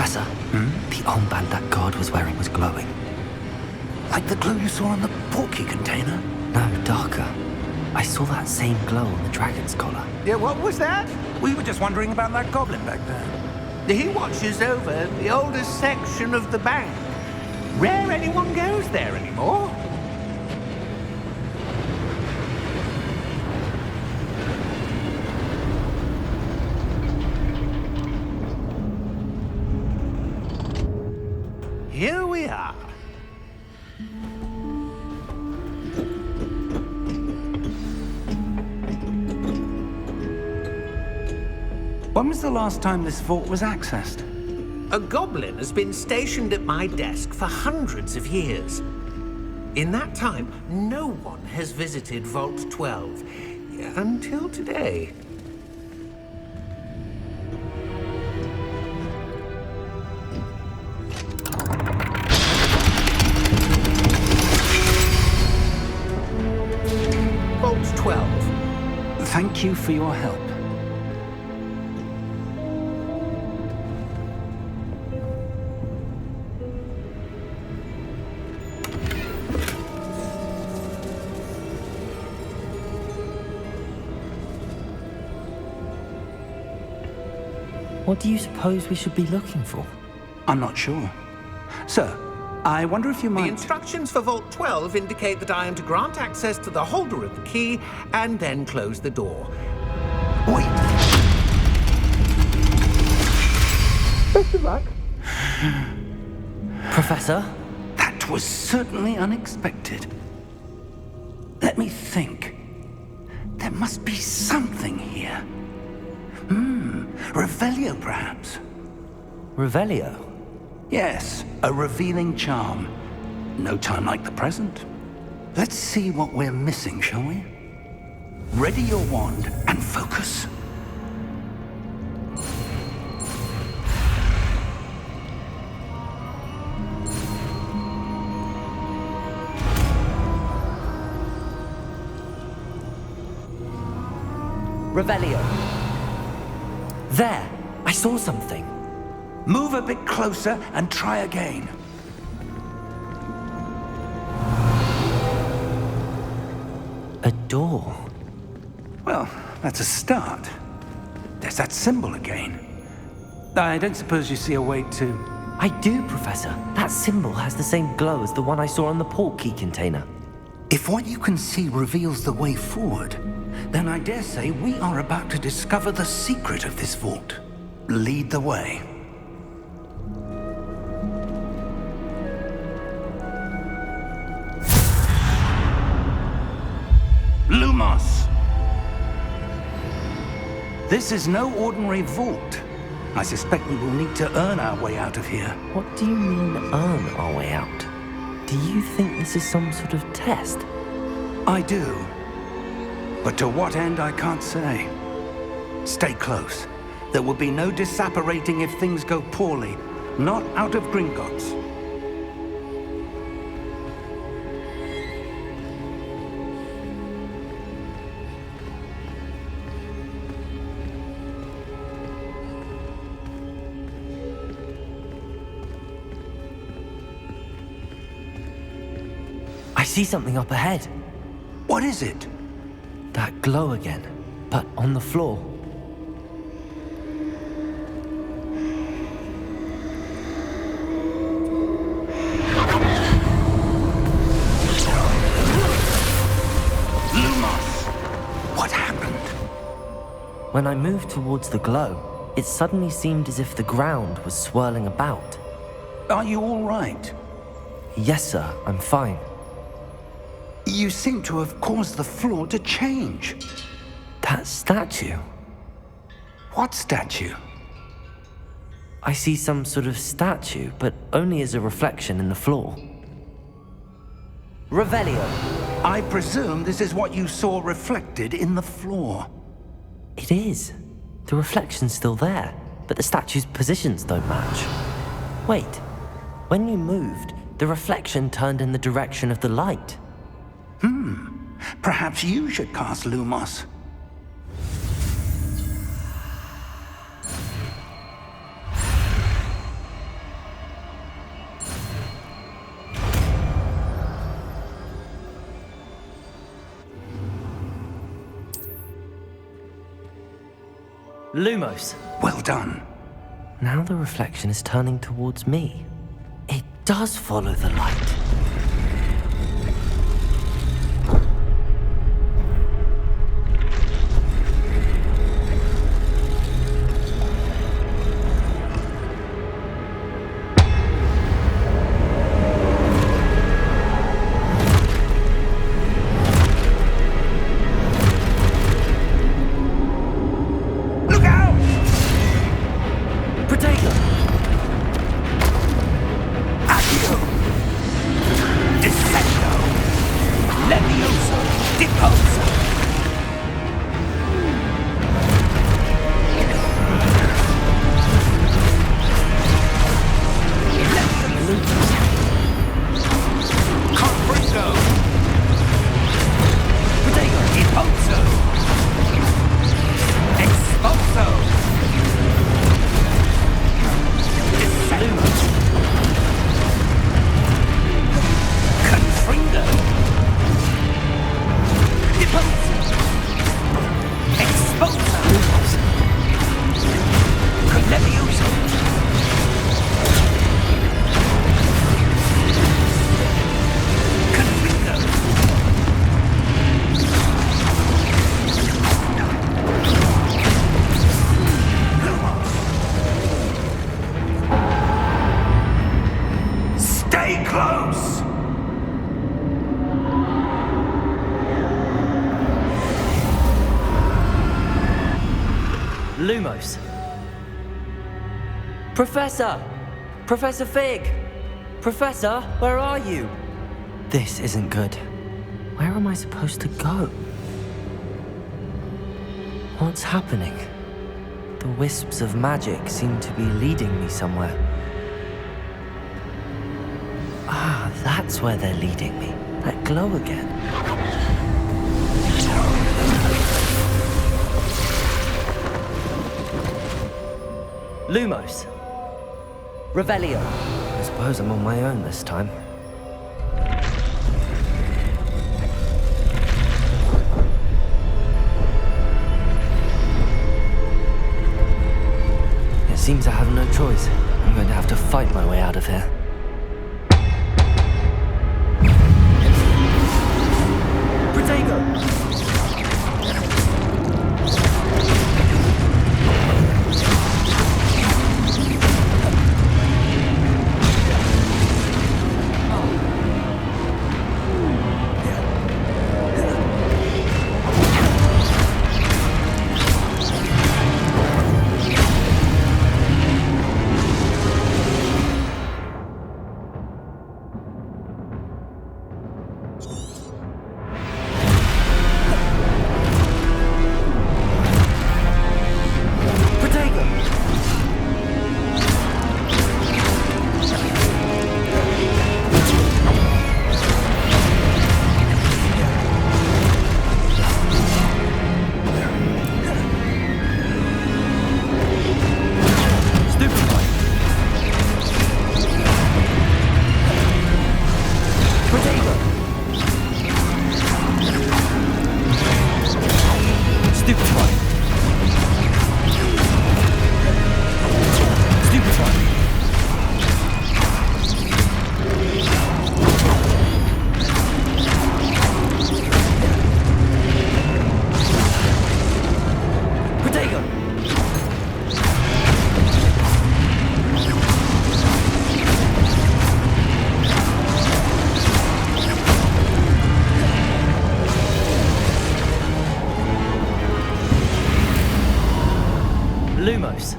Professor, the armband that guard was wearing was glowing. Like the glow you saw on the porky container? No, darker. I saw that same glow on the dragon's collar. Yeah, what was that? We were just wondering about that goblin back there. He watches over the oldest section of the bank. Rare anyone goes there anymore. Here we are. When was the last time this vault was accessed? A goblin has been stationed at my desk for hundreds of years. In that time, no one has visited Vault 12 until today. Vault 12. Thank you for your help. What do you suppose we should be looking for? I'm not sure. Sir, I wonder if you The might... instructions for Vault 12 indicate that I am to grant access to the holder of the key and then close the door. Wait! Best of luck. Professor? That was certainly unexpected. Let me think. There must be something here. Revelio, perhaps? Revelio? Yes, a revealing charm. No time like the present. Let's see what we're missing, shall we? Ready your wand and focus. Revelio. There! I saw something. Move a bit closer and try again. A door. Well, that's a start. There's that symbol again. I don't suppose you see a way to... I do, Professor. That symbol has the same glow as the one I saw on the port key container. If what you can see reveals the way forward, then I dare say we are about to discover the secret of this vault. Lead the way. Lumos! This is no ordinary vault. I suspect we will need to earn our way out of here. What do you mean, earn our way out? Do you think this is some sort of test? I do. But to what end, I can't say. Stay close. There will be no disapparating if things go poorly. Not out of Gringotts. I see something up ahead. What is it? That glow again, but on the floor. Lumos! What happened? When I moved towards the glow, it suddenly seemed as if the ground was swirling about. Are you all right? Yes, sir, I'm fine. You seem to have caused the floor to change. That statue? What statue? I see some sort of statue, but only as a reflection in the floor. Revelio. I presume this is what you saw reflected in the floor. It is. The reflection's still there, but the statue's positions don't match. Wait, when you moved, the reflection turned in the direction of the light. Perhaps you should cast Lumos. Lumos. Well done. Now the reflection is turning towards me. It does follow the light. Lumos. Professor! Professor Fig! Professor, where are you? This isn't good. Where am I supposed to go? What's happening? The wisps of magic seem to be leading me somewhere. Ah, that's where they're leading me. That glow again. Lumos. Revelio. I suppose I'm on my own this time. It seems I have no choice. I'm going to have to fight my way out of here. Protego! Lumos.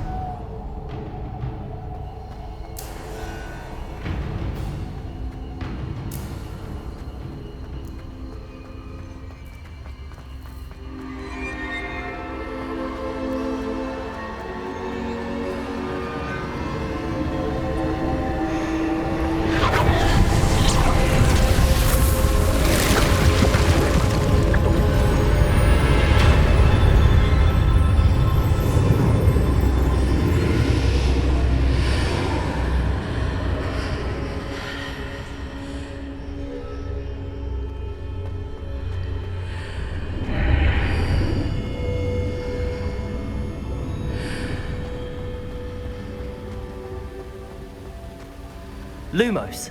Lumos.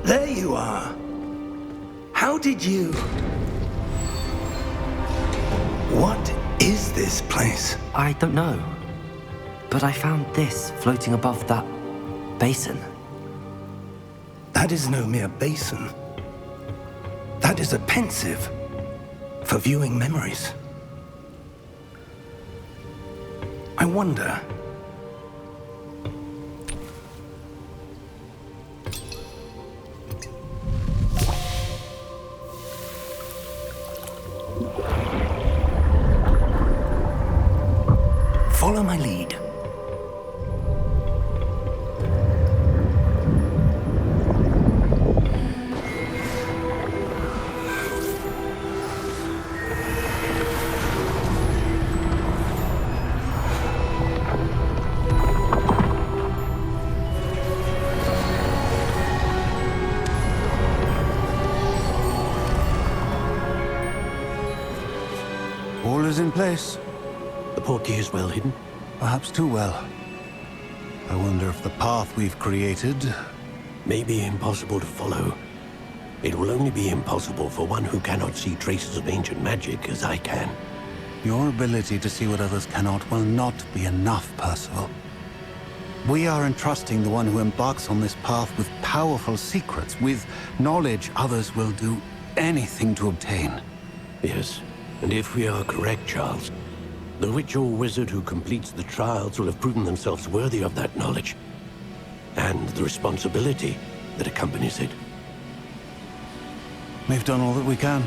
There you are. How did you... What is this place? I don't know. But I found this floating above that basin. That is no mere basin. That is a pensive for viewing memories. I wonder... Follow my lead. All is in place. The portkey is well hidden. Perhaps too well. I wonder if the path we've created... May be impossible to follow. It will only be impossible for one who cannot see traces of ancient magic as I can. Your ability to see what others cannot will not be enough, Percival. We are entrusting the one who embarks on this path with powerful secrets, with knowledge others will do anything to obtain. Yes, and if we are correct, Charles, the witch or wizard who completes the trials will have proven themselves worthy of that knowledge, and the responsibility that accompanies it. We've done all that we can.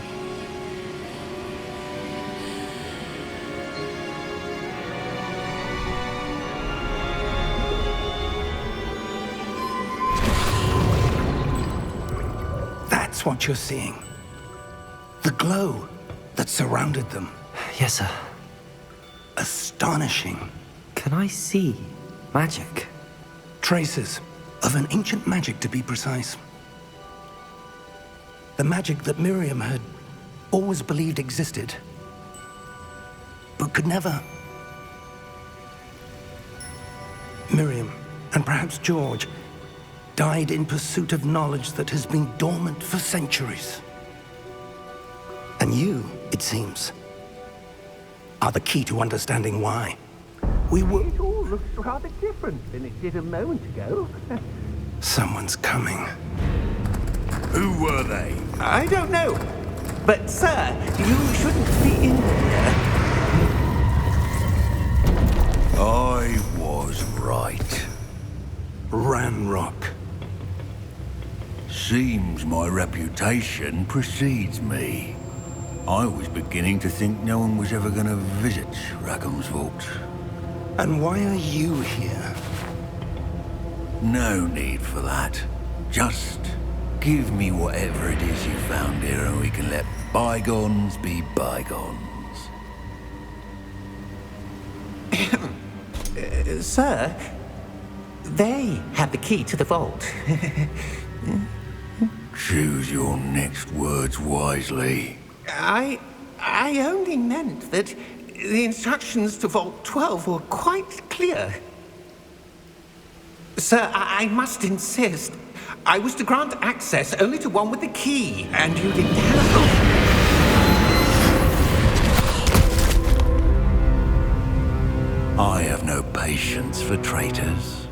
That's what you're seeing. The glow that surrounded them. Yes, sir. Astonishing. Can I see magic? Traces of an ancient magic, to be precise. The magic that Miriam had always believed existed, but could never. Miriam, and perhaps George, died in pursuit of knowledge that has been dormant for centuries. And you, it seems, are the key to understanding why. We were... It all looks rather different than it did a moment ago. Someone's coming. Who were they? I don't know. But, sir, you shouldn't be in here. I was right. Ranrock. Seems my reputation precedes me. I was beginning to think no one was ever going to visit Rackham's vault. And why are you here? No need for that. Just give me whatever it is you found here and we can let bygones be bygones. Sir, they had the key to the vault. Choose your next words wisely. I only meant that the instructions to Vault 12 were quite clear. Sir, I must insist. I was to grant access only to one with the key, and you didn't have... I have no patience for traitors.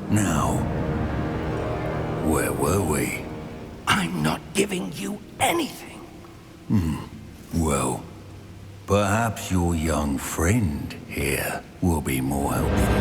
Now, where were we? I'm not giving you anything. Well, perhaps your young friend here will be more helpful.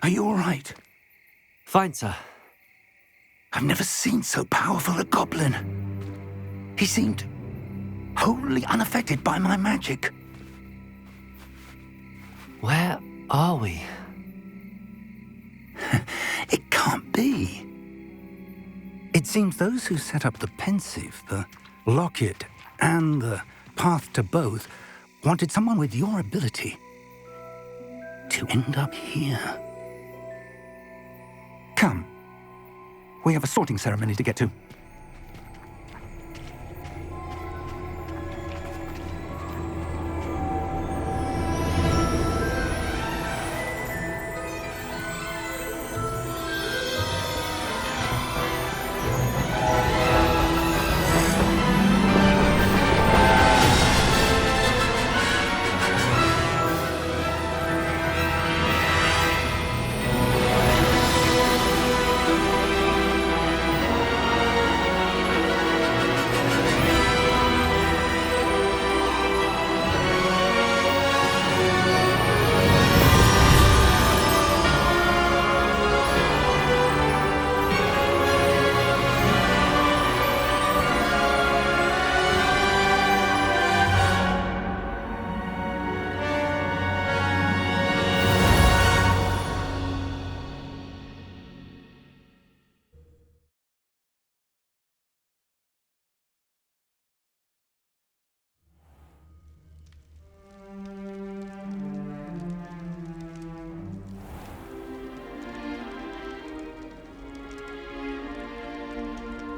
Are you all right? Fine, sir. I've never seen so powerful a goblin. He seemed wholly unaffected by my magic. Where are we? It can't be. It seems those who set up the pensive, the locket, and the path to both wanted someone with your ability to end up here. Come. We have a sorting ceremony to get to.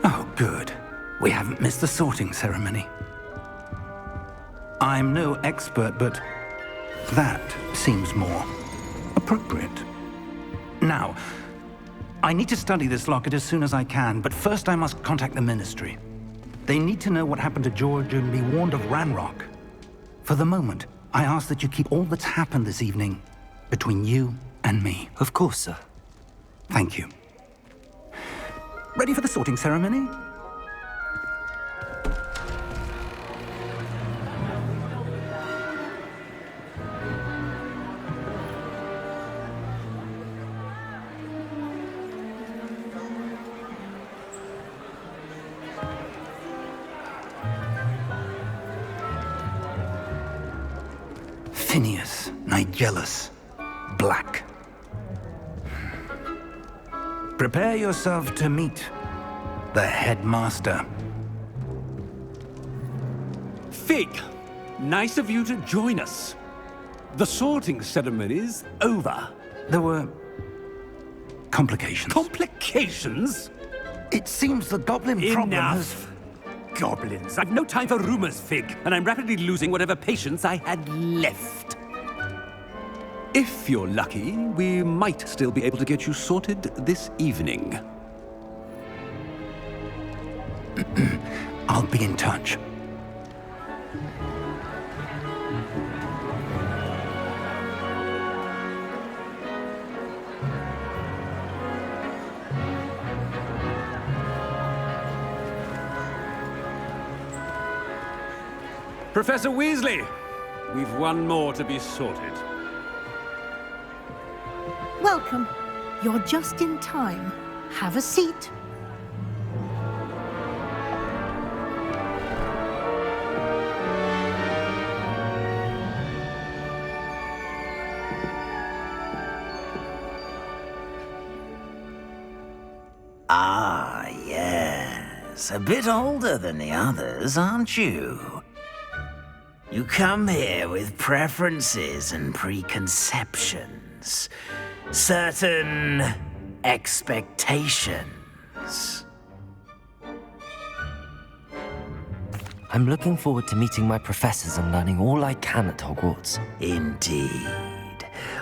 Oh, good. We haven't missed the sorting ceremony. I'm no expert, but that seems more appropriate. Now, I need to study this locket as soon as I can, but first I must contact the Ministry. They need to know what happened to George and be warned of Ranrock. For the moment, I ask that you keep all that's happened this evening between you and me. Of course, sir. Thank you. Ready for the sorting ceremony? Phineas Nigellus Black. Prepare yourself to meet the headmaster. Fig, nice of you to join us. The sorting ceremony's over. There were complications. Complications? It seems the goblin problem has... Enough. Goblins. I've no time for rumors, Fig, and I'm rapidly losing whatever patience I had left. If you're lucky, we might still be able to get you sorted this evening. I'll be in touch. Professor Weasley, we've one more to be sorted. Welcome. You're just in time. Have a seat. Ah, yes. A bit older than the others, aren't you? You come here with preferences and preconceptions. Certain expectations. I'm looking forward to meeting my professors and learning all I can at Hogwarts. Indeed.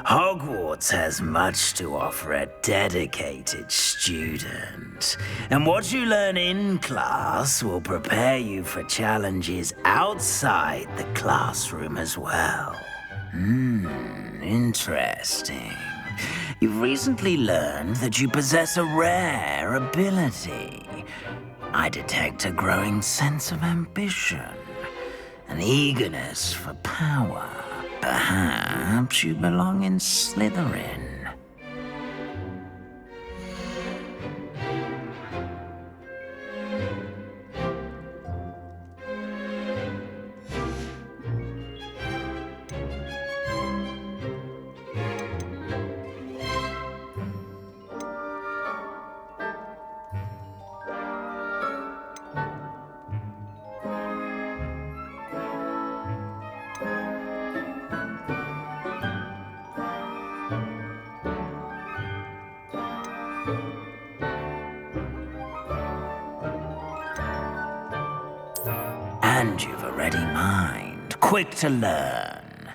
Hogwarts has much to offer a dedicated student. And what you learn in class will prepare you for challenges outside the classroom as well. Interesting. You've recently learned that you possess a rare ability. I detect a growing sense of ambition, an eagerness for power. Perhaps you belong in Slytherin. And you've a ready mind, quick to learn.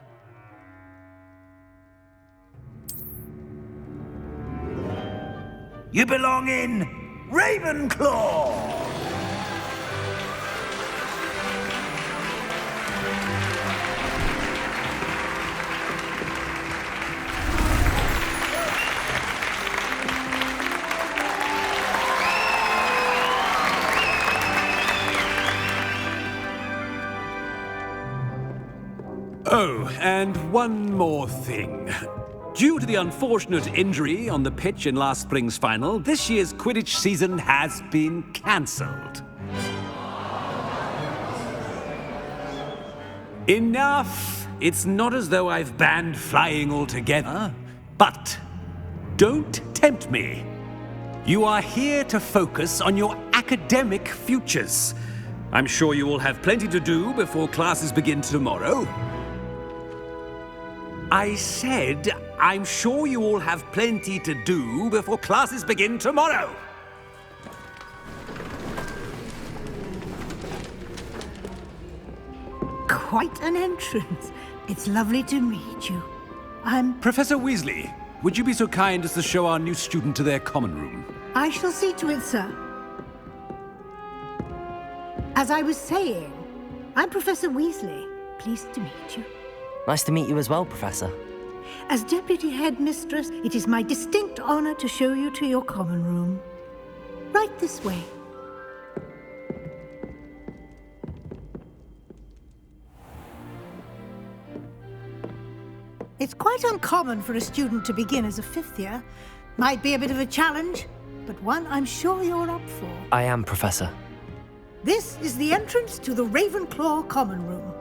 You belong in Ravenclaw! Oh, and one more thing. Due to the unfortunate injury on the pitch in last spring's final, this year's Quidditch season has been cancelled. Enough! It's not as though I've banned flying altogether, but don't tempt me. You are here to focus on your academic futures. I'm sure you all have plenty to do before classes begin tomorrow. I said, I'm sure you all have plenty to do before classes begin tomorrow. Quite an entrance. It's lovely to meet you. Professor Weasley, would you be so kind as to show our new student to their common room? I shall see to it, sir. As I was saying, I'm Professor Weasley. Pleased to meet you. Nice to meet you as well, Professor. As Deputy Headmistress, it is my distinct honor to show you to your common room. Right this way. It's quite uncommon for a student to begin as a fifth year. Might be a bit of a challenge, but one I'm sure you're up for. I am, Professor. This is the entrance to the Ravenclaw common room.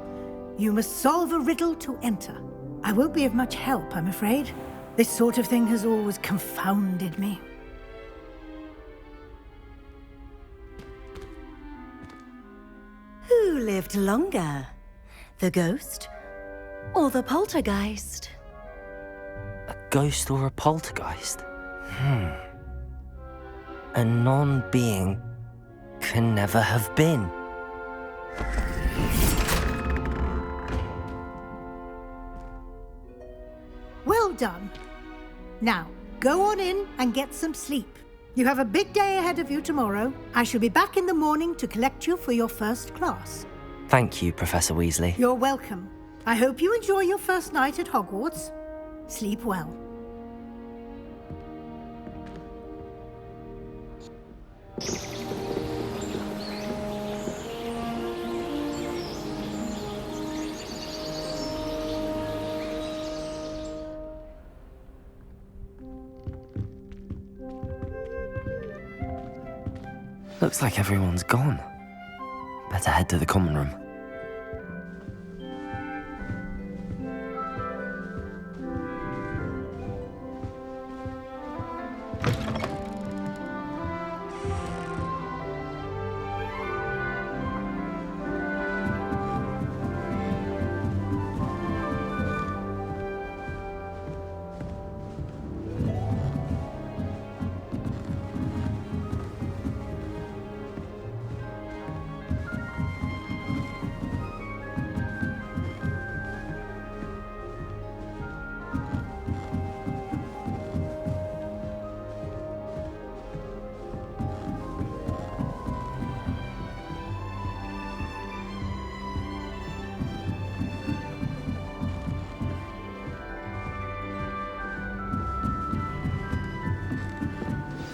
You must solve a riddle to enter. I won't be of much help, I'm afraid. This sort of thing has always confounded me. Who lived longer? The ghost or the poltergeist? A ghost or a poltergeist? A non-being can never have been. Well done. Now, go on in and get some sleep. You have a big day ahead of you tomorrow. I shall be back in the morning to collect you for your first class. Thank you, Professor Weasley. You're welcome. I hope you enjoy your first night at Hogwarts. Sleep well. Looks like everyone's gone. Better head to the common room.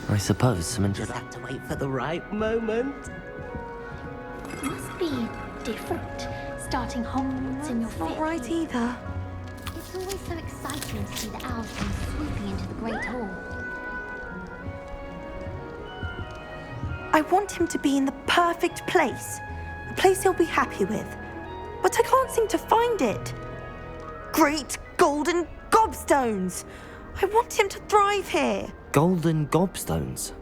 I suppose some Just have to wait for the right moment. Must be different, starting Hogwarts in your Not fifth right year. either. It's always so exciting to see the owls come swooping into the Great Hall. I want him to be in the perfect place. A place he'll be happy with. But I can't seem to find it. Great golden gobstones! I want him to thrive here. golden gobstones.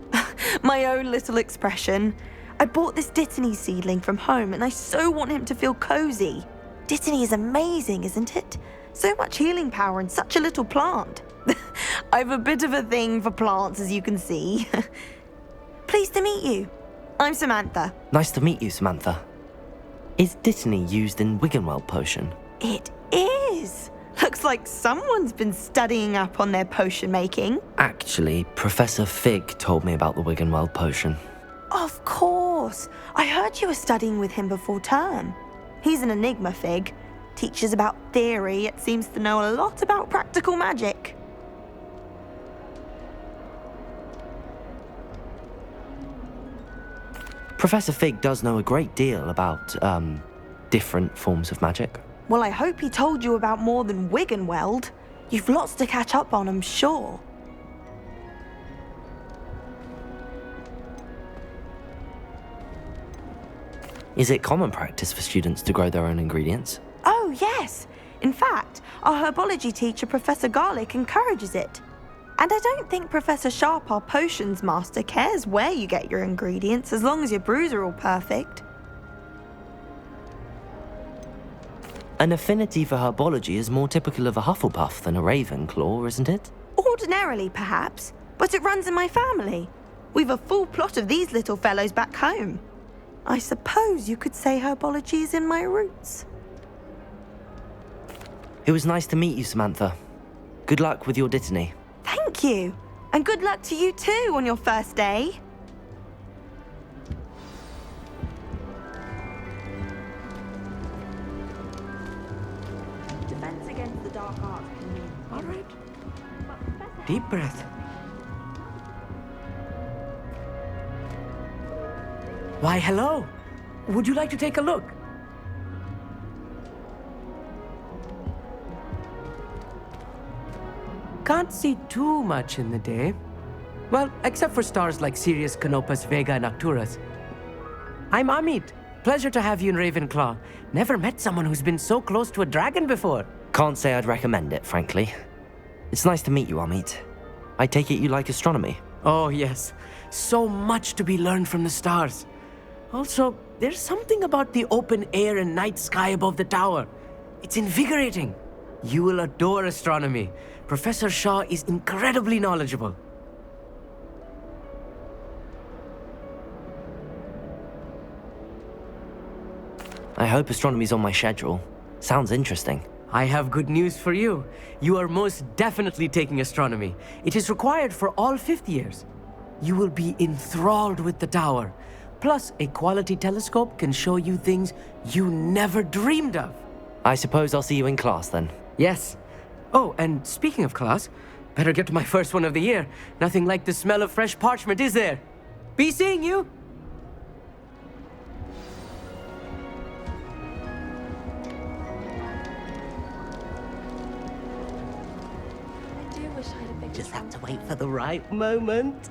My own little expression. I bought this Dittany seedling from home and I so want him to feel cozy. Dittany is amazing, isn't it? So much healing power in such a little plant. I've a bit of a thing for plants, as you can see. Pleased to meet you. I'm Samantha. Nice to meet you, Samantha. Is Dittany used in Wiggenweld potion? It is! Looks like someone's been studying up on their potion making. Actually, Professor Fig told me about the Wiggenweld potion. Of course! I heard you were studying with him before term. He's an enigma, Fig. Teaches about theory, yet seems to know a lot about practical magic. Professor Fig does know a great deal about, different forms of magic. Well, I hope he told you about more than Wiggenweld. You've lots to catch up on, I'm sure. Is it common practice for students to grow their own ingredients? Oh, yes. In fact, our herbology teacher, Professor Garlick, encourages it. And I don't think Professor Sharp, our potions master, cares where you get your ingredients as long as your brews are all perfect. An affinity for herbology is more typical of a Hufflepuff than a Ravenclaw, isn't it? Ordinarily, perhaps, but it runs in my family. We've a full plot of these little fellows back home. I suppose you could say herbology is in my roots. It was nice to meet you, Samantha. Good luck with your Dittany. Thank you. And good luck to you too on your first day. Defense against the dark arts. All right. Deep breath. Why, hello. Would you like to take a look? Can't see too much in the day. Well, except for stars like Sirius, Canopus, Vega, and Arcturus. I'm Amit. Pleasure to have you in Ravenclaw. Never met someone who's been so close to a dragon before. Can't say I'd recommend it, frankly. It's nice to meet you, Amit. I take it you like astronomy. Oh, yes. So much to be learned from the stars. Also, there's something about the open air and night sky above the tower. It's invigorating. You will adore astronomy. Professor Shaw is incredibly knowledgeable. I hope astronomy's on my schedule. Sounds interesting. I have good news for you. You are most definitely taking astronomy. It is required for all fifth years. You will be enthralled with the tower. Plus, a quality telescope can show you things you never dreamed of. I suppose I'll see you in class then. Yes. Oh, and speaking of class, better get to my first one of the year. Nothing like the smell of fresh parchment, is there? Be seeing you! I do wish I had a bigger Just have to wait for the right moment.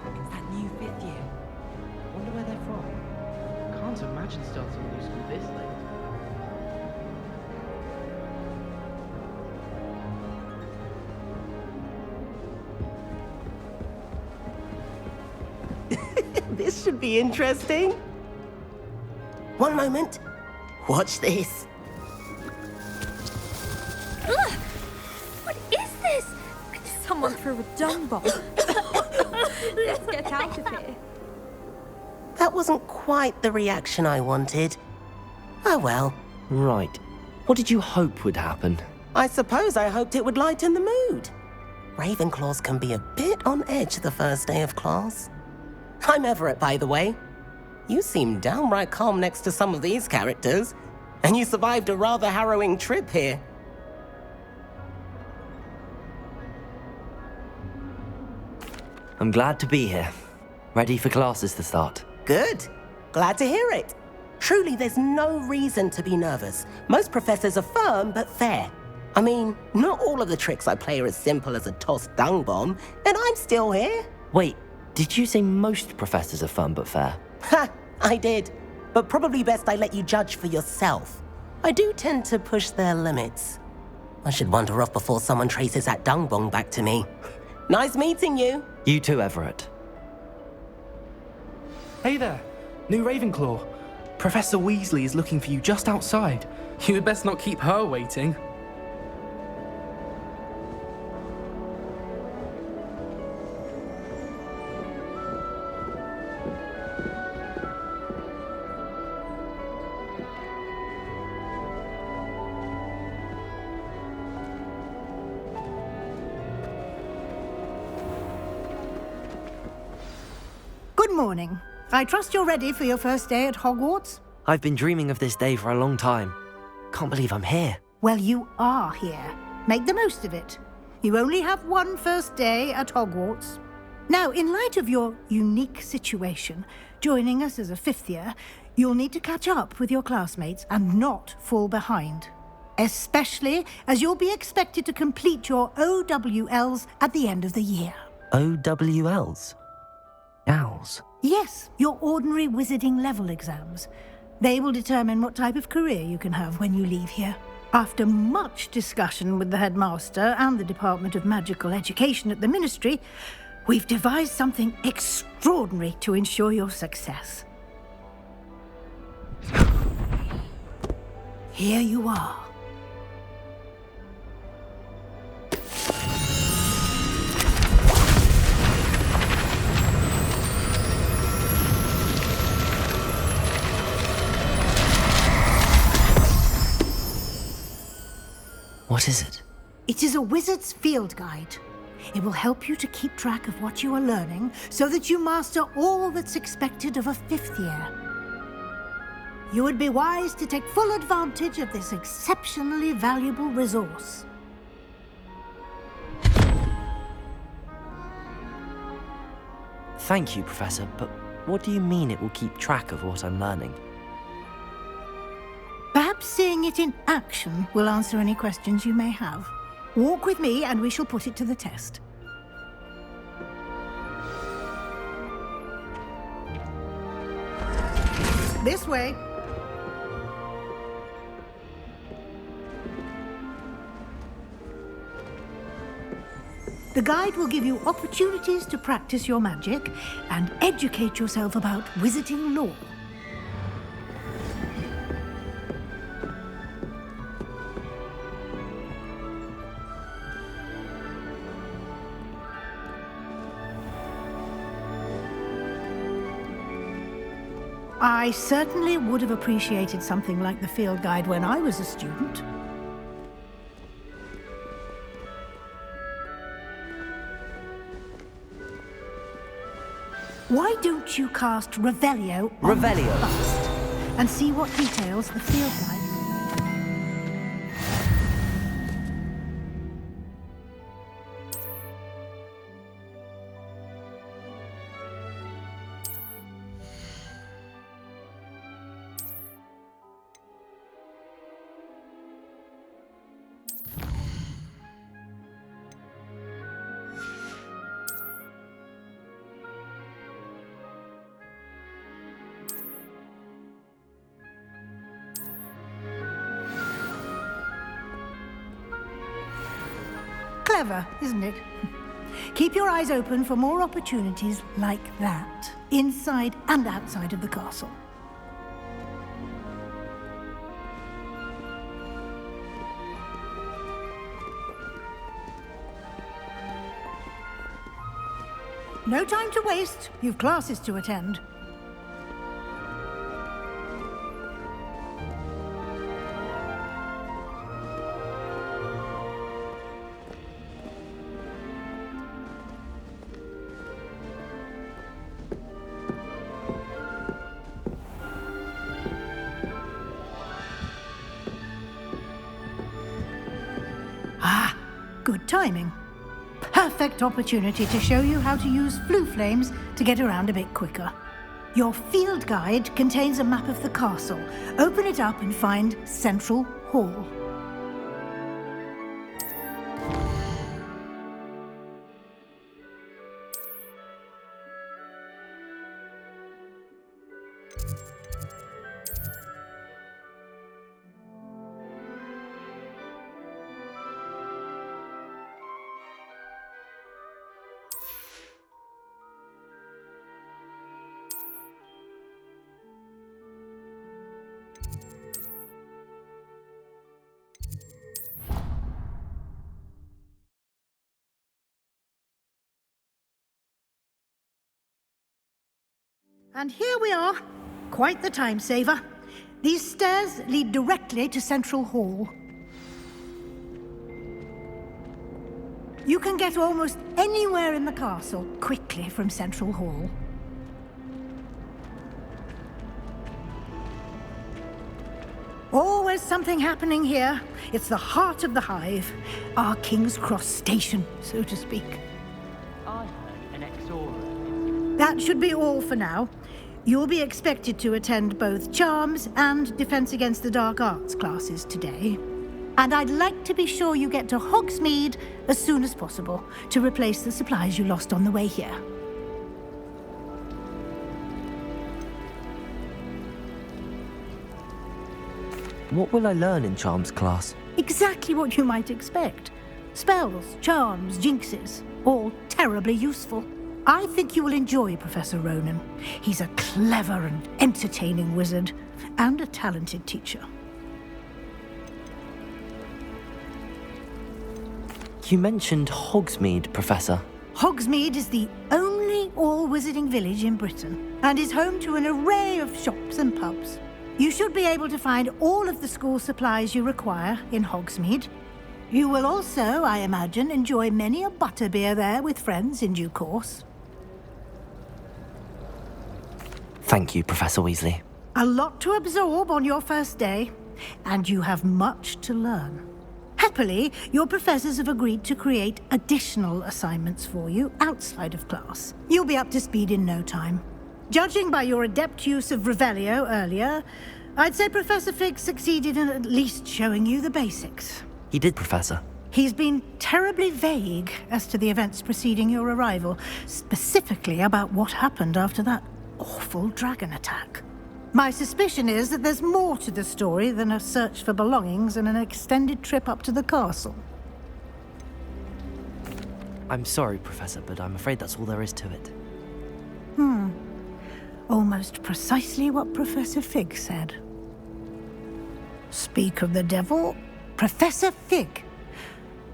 It's that new fifth year. Wonder where they're from. Can't imagine starting a new school this late. This should be interesting. One moment. Watch this. Ugh! What is this? Someone threw a dung bomb. Let's get out of here. That wasn't quite the reaction I wanted. Oh well. Right. What did you hope would happen? I suppose I hoped it would lighten the mood. Ravenclaws can be a bit on edge the first day of class. I'm Everett, by the way. You seem downright calm next to some of these characters, and you survived a rather harrowing trip here. I'm glad to be here. Ready for classes to start. Good. Glad to hear it. Truly, there's no reason to be nervous. Most professors are firm but fair. I mean, not all of the tricks I play are as simple as a tossed dung bomb, and I'm still here. Wait, did you say most professors are firm but fair? Ha! I did. But probably best I let you judge for yourself. I do tend to push their limits. I should wander off before someone traces that dung bomb back to me. Nice meeting you. You too, Everett. Hey there, new Ravenclaw. Professor Weasley is looking for you just outside. You had best not keep her waiting. morning. I trust you're ready for your first day at Hogwarts? I've been dreaming of this day for a long time. Can't believe I'm here. Well, you are here. Make the most of it. You only have one first day at Hogwarts. Now, in light of your unique situation, joining us as a fifth year, you'll need to catch up with your classmates and not fall behind. Especially as you'll be expected to complete your OWLs at the end of the year. OWLs? Owls? Yes, your ordinary wizarding level exams. They will determine what type of career you can have when you leave here. After much discussion with the headmaster and the Department of Magical Education at the Ministry, we've devised something extraordinary to ensure your success. Here you are. What is it? It is a wizard's field guide. It will help you to keep track of what you are learning so that you master all that's expected of a fifth year. You would be wise to take full advantage of this exceptionally valuable resource. Thank you, Professor, but what do you mean it will keep track of what I'm learning? Perhaps seeing it in action will answer any questions you may have. Walk with me and we shall put it to the test. This way. The guide will give you opportunities to practice your magic and educate yourself about wizarding lore. I certainly would have appreciated something like the field guide when I was a student. Why don't you cast Revelio on the bust and see what details the field guide... Clever, isn't it? Keep your eyes open for more opportunities like that, inside and outside of the castle. No time to waste. You've classes to attend. Good timing. Perfect opportunity to show you how to use flue flames to get around a bit quicker. Your field guide contains a map of the castle. Open it up and find Central Hall. And here we are. Quite the time saver. These stairs lead directly to Central Hall. You can get almost anywhere in the castle quickly from Central Hall. Always something happening here. It's the heart of the hive. Our King's Cross station, so to speak. I heard an exora. That should be all for now. You'll be expected to attend both Charms and Defense Against the Dark Arts classes today. And I'd like to be sure you get to Hogsmeade as soon as possible to replace the supplies you lost on the way here. What will I learn in Charms class? Exactly what you might expect. Spells, charms, jinxes, all terribly useful. I think you will enjoy Professor Ronan. He's a clever and entertaining wizard, and a talented teacher. You mentioned Hogsmeade, Professor. Hogsmeade is the only all-wizarding village in Britain, and is home to an array of shops and pubs. You should be able to find all of the school supplies you require in Hogsmeade. You will also, I imagine, enjoy many a butterbeer there with friends in due course. Thank you, Professor Weasley. A lot to absorb on your first day, and you have much to learn. Happily, your professors have agreed to create additional assignments for you outside of class. You'll be up to speed in no time. Judging by your adept use of Revelio earlier, I'd say Professor Fig succeeded in at least showing you the basics. He did, Professor. He's been terribly vague as to the events preceding your arrival, specifically about what happened after that awful dragon attack. My suspicion is that there's more to the story than a search for belongings and an extended trip up to the castle. I'm sorry, Professor, but I'm afraid that's all there is to it. Almost precisely what Professor Fig said. Speak of the devil, Professor Fig.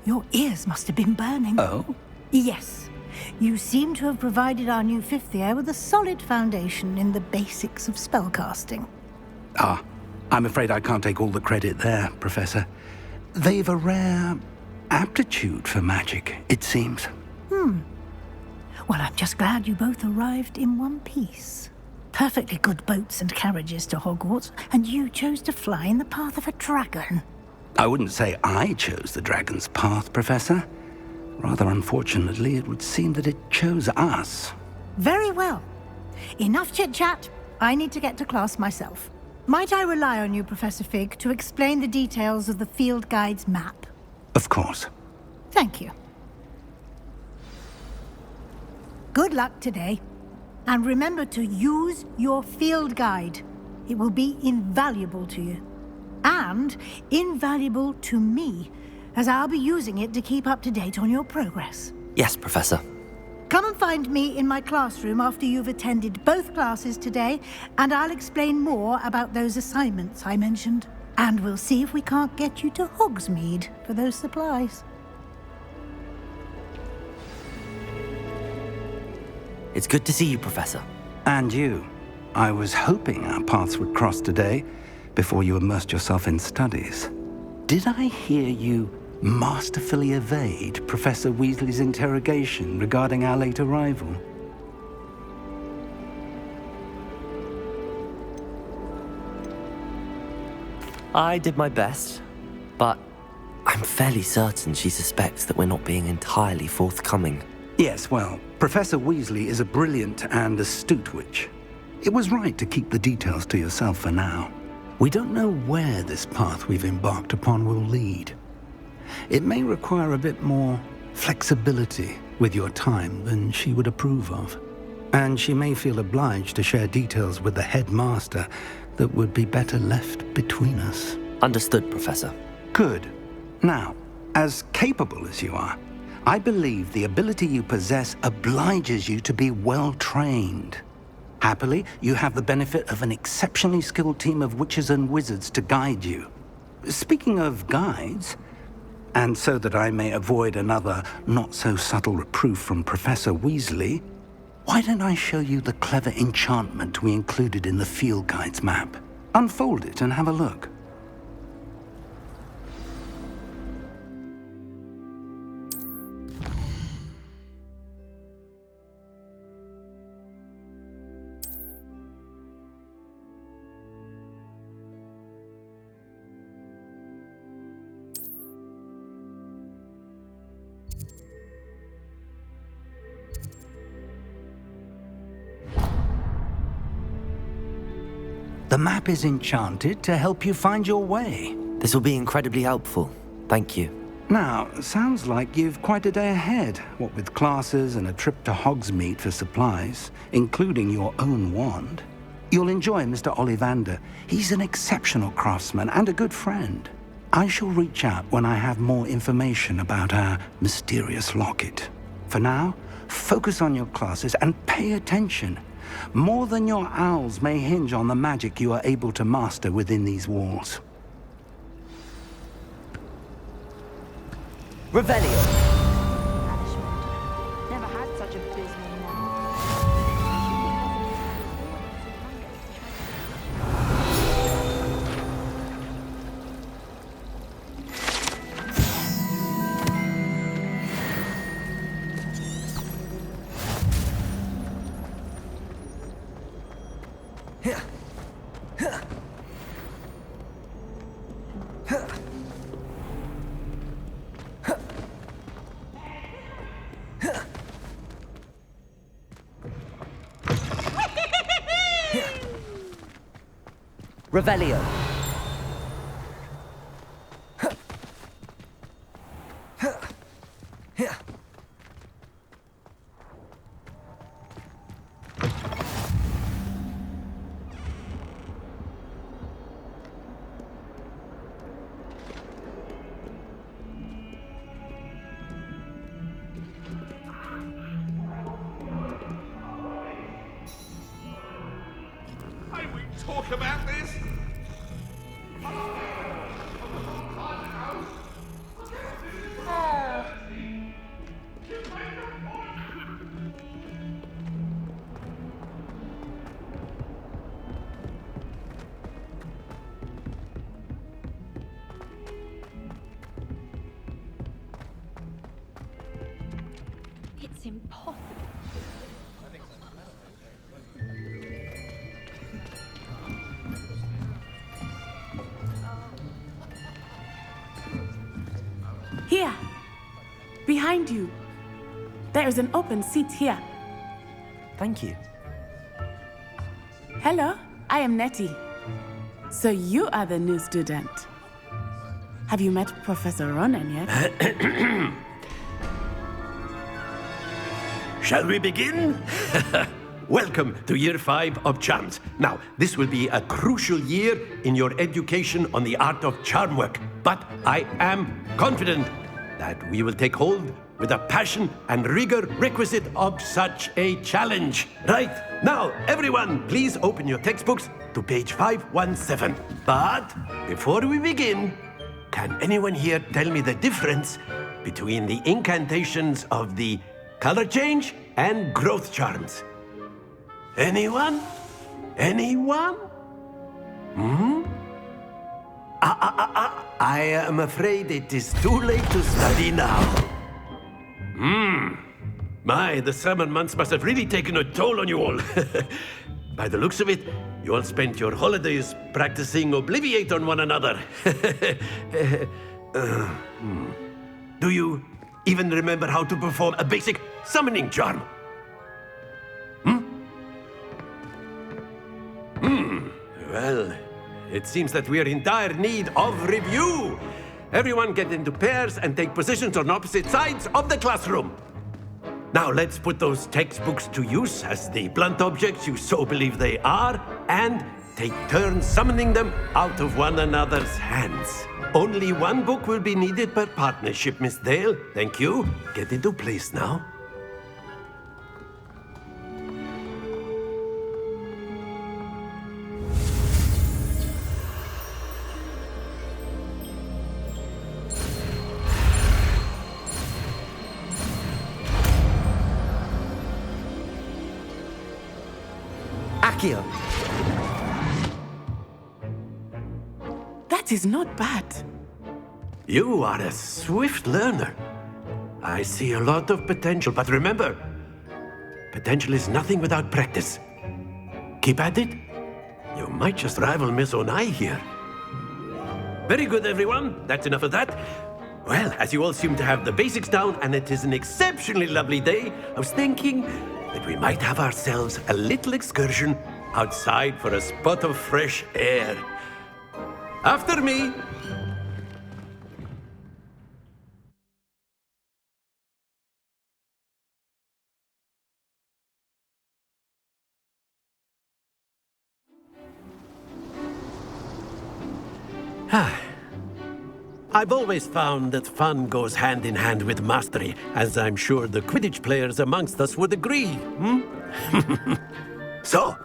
Your ears must have been burning. Oh? Yes. You seem to have provided our new fifth year with a solid foundation in the basics of spellcasting. Ah, I'm afraid I can't take all the credit there, Professor. They've a rare aptitude for magic, it seems. Well, I'm just glad you both arrived in one piece. Perfectly good boats and carriages to Hogwarts, and you chose to fly in the path of a dragon. I wouldn't say I chose the dragon's path, Professor. Rather unfortunately, it would seem that it chose us. Very well. Enough chit-chat. I need to get to class myself. Might I rely on you, Professor Fig, to explain the details of the field guide's map? Of course. Thank you. Good luck today. And remember to use your field guide. It will be invaluable to you. And invaluable to me, as I'll be using it to keep up to date on your progress. Yes, Professor. Come and find me in my classroom after you've attended both classes today, and I'll explain more about those assignments I mentioned. And we'll see if we can't get you to Hogsmeade for those supplies. It's good to see you, Professor. And you. I was hoping our paths would cross today, before you immersed yourself in studies. Did I hear you masterfully evade Professor Weasley's interrogation regarding our late arrival? I did my best, but I'm fairly certain she suspects that we're not being entirely forthcoming. Yes, well, Professor Weasley is a brilliant and astute witch. It was right to keep the details to yourself for now. We don't know where this path we've embarked upon will lead. It may require a bit more flexibility with your time than she would approve of. And she may feel obliged to share details with the headmaster that would be better left between us. Understood, Professor. Good. Now, as capable as you are, I believe the ability you possess obliges you to be well trained. Happily, you have the benefit of an exceptionally skilled team of witches and wizards to guide you. Speaking of guides, and so that I may avoid another not-so-subtle reproof from Professor Weasley, why don't I show you the clever enchantment we included in the field guide's map? Unfold it and have a look. The map is enchanted to help you find your way. This will be incredibly helpful. Thank you. Now, sounds like you've quite a day ahead, what with classes and a trip to Hogsmeade for supplies, including your own wand. You'll enjoy Mr. Ollivander. He's an exceptional craftsman and a good friend. I shall reach out when I have more information about our mysterious locket. For now, focus on your classes and pay attention. More than your owls may hinge on the magic you are able to master within these walls. Revelio. Never had such abysmal mom. Revelio. May we talk about this? It's impossible. Here, behind you. There is an open seat here. Thank you. Hello, I am Nettie. So you are the new student. Have you met Professor Ronan yet? Shall we begin? Welcome to Year 5 of Charms. Now, this will be a crucial year in your education on the art of charm work. But I am confident that we will take hold with the passion and rigor requisite of such a challenge. Right, now, everyone, please open your textbooks to page 517. But before we begin, can anyone here tell me the difference between the incantations of the color change and growth charms? Anyone? Anyone? I am afraid it is too late to study now. My, the summer months must have really taken a toll on you all. By the looks of it, you all spent your holidays practicing Obliviate on one another. Do you even remember how to perform a basic summoning charm? Well, it seems that we are in dire need of review. Everyone get into pairs and take positions on opposite sides of the classroom. Now let's put those textbooks to use as the blunt objects you so believe they are, and take turns summoning them out of one another's hands. Only one book will be needed per partnership, Miss Dale. Thank you. Get into place now. Accio. That is not bad. You are a swift learner. I see a lot of potential, but remember, potential is nothing without practice. Keep at it. You might just rival Miss Onai here. Very good, everyone. That's enough of that. Well, as you all seem to have the basics down, and it is an exceptionally lovely day, I was thinking that we might have ourselves a little excursion outside for a spot of fresh air. After me! I've always found that fun goes hand in hand with mastery, as I'm sure the Quidditch players amongst us would agree, So,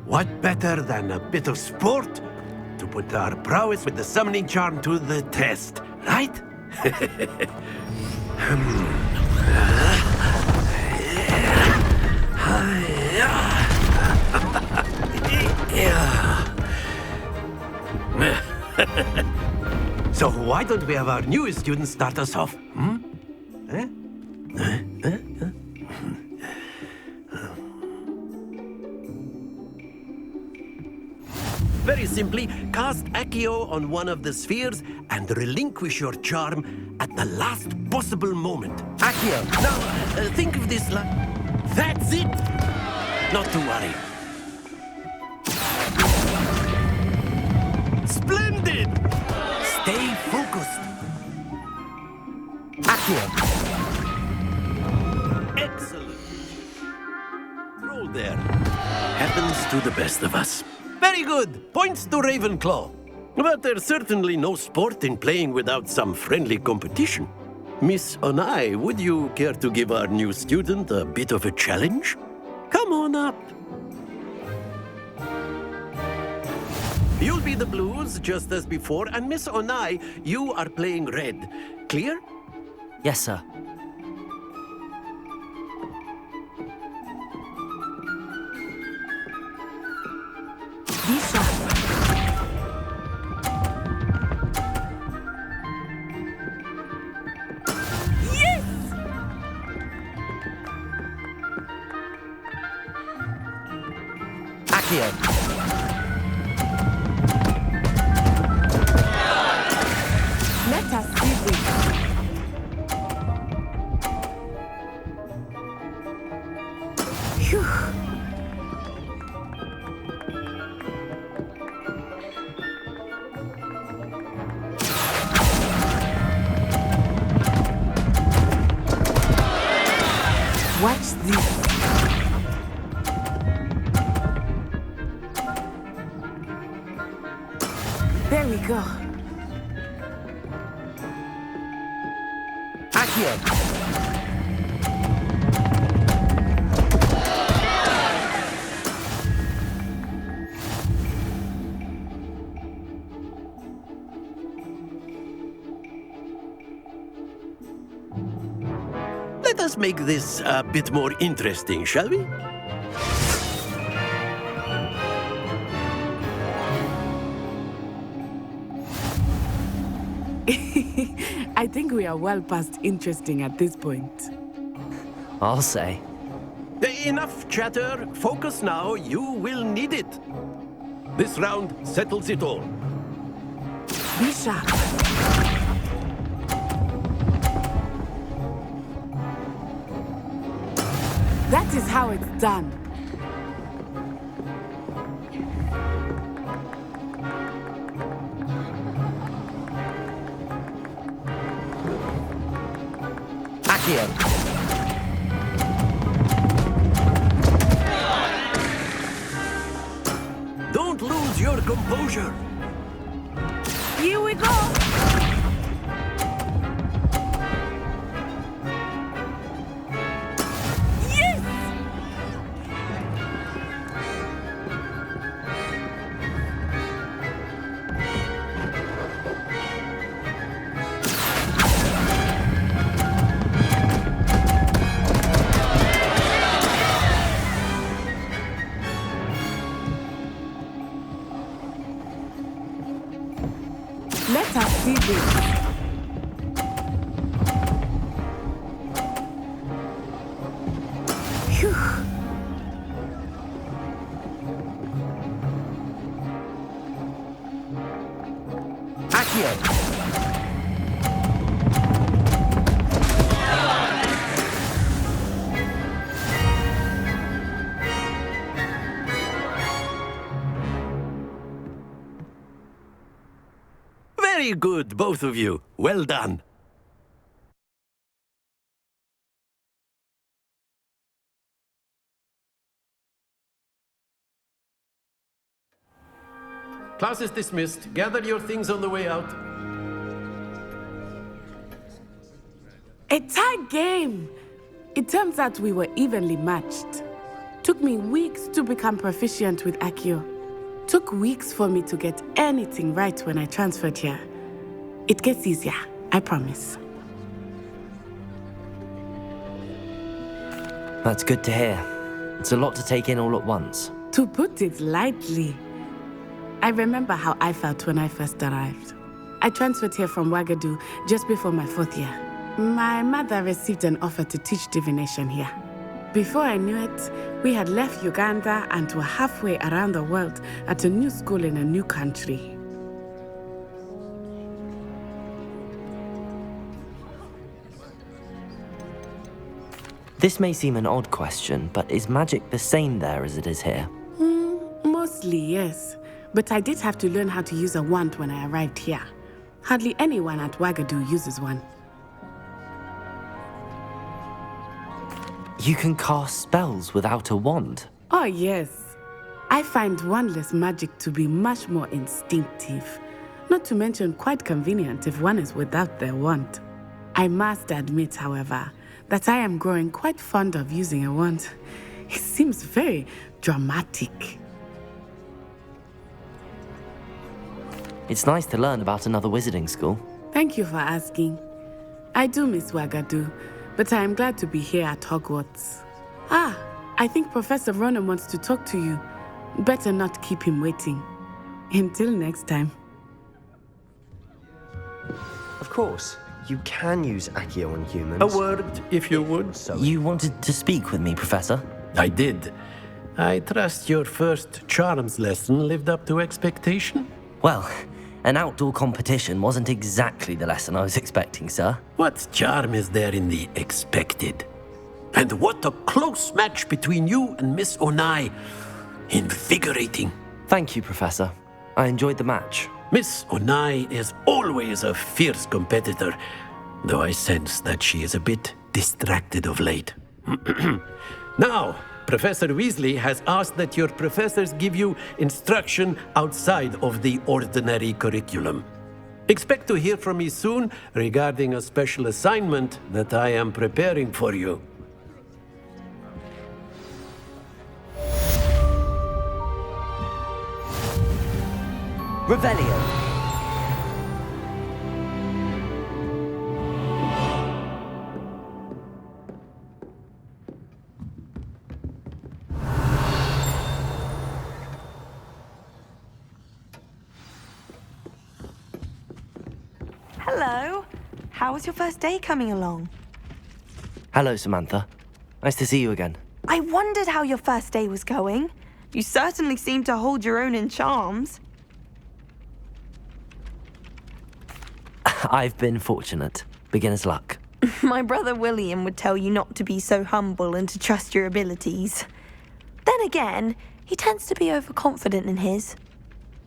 what better than a bit of sport to put our prowess with the summoning charm to the test, right? So why don't we have our newest student start us off? Very simply, cast Accio on one of the spheres and relinquish your charm at the last possible moment. Accio, now think of this like... That's it! Not to worry. Splendid! Stay focused. Accio. Excellent. Roll there. Happens to the best of us. Very good. Points to Ravenclaw. But there's certainly no sport in playing without some friendly competition. Miss Onai, would you care to give our new student a bit of a challenge? Come on up. You'll be the blues, just as before, and Miss Onai, you are playing red. Clear? Yes, sir. Be sharp. Yes! Accio. Let us see this. Phew. Watch this. There we go. Accio. Let us make this a bit more interesting, shall we? I think we are well past interesting at this point. I'll say. Enough chatter. Focus now. You will need it. This round settles it all. Be sharp. That is how it's done. Accio. Don't lose your composure. Here we go. Yes! Let us see this. Phew. Accio. Very good, both of you. Well done. Class is dismissed. Gather your things on the way out. A tight game! It turns out we were evenly matched. Took me weeks to become proficient with Accio. Took weeks for me to get anything right when I transferred here. It gets easier, I promise. That's good to hear. It's a lot to take in all at once. To put it lightly, I remember how I felt when I first arrived. I transferred here from Ouagadougou just before my 4th year. My mother received an offer to teach divination here. Before I knew it, we had left Uganda and were halfway around the world at a new school in a new country. This may seem an odd question, but is magic the same there as it is here? Mostly, yes. But I did have to learn how to use a wand when I arrived here. Hardly anyone at Ouagadougou uses one. You can cast spells without a wand? Oh, yes. I find wandless magic to be much more instinctive. Not to mention quite convenient if one is without their wand. I must admit, however, that I am growing quite fond of using a wand. It seems very dramatic. It's nice to learn about another wizarding school. Thank you for asking. I do miss Ouagadougou, but I am glad to be here at Hogwarts. Ah, I think Professor Ronan wants to talk to you. Better not keep him waiting. Until next time. Of course, you can use Accio on humans. A word, if you would. You wanted to speak with me, Professor? I did. I trust your first charms lesson lived up to expectation? Well, an outdoor competition wasn't exactly the lesson I was expecting, sir. What charm is there in the expected? And what a close match between you and Miss Onai. Invigorating. Thank you, Professor. I enjoyed the match. Miss Onai is always a fierce competitor, though I sense that she is a bit distracted of late. Now, Professor Weasley has asked that your professors give you instruction outside of the ordinary curriculum. Expect to hear from me soon regarding a special assignment that I am preparing for you. Revelio. Hello. How was your first day coming along? Hello, Samantha. Nice to see you again. I wondered how your first day was going. You certainly seem to hold your own in charms. I've been fortunate. Beginner's luck. My brother William would tell you not to be so humble and to trust your abilities. Then again, he tends to be overconfident in his.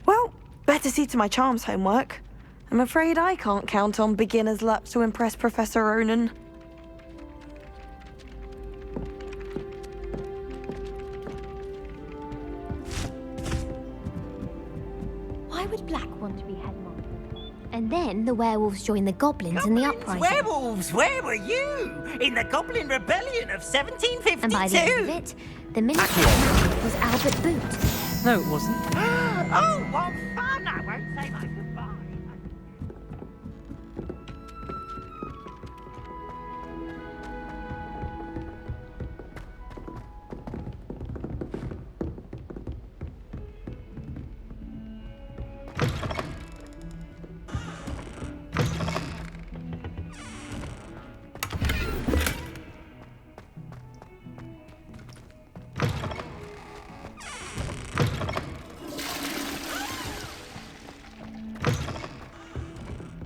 Well, better see to my charms homework. I'm afraid I can't count on beginner's luck to impress Professor Ronan. Why would Black want to be headmaster? And then the werewolves joined the goblins in the uprising. Werewolves, where were you? In the Goblin Rebellion of 1752? And by the end of it, the minister was Albert Boot. No, it wasn't. Oh, what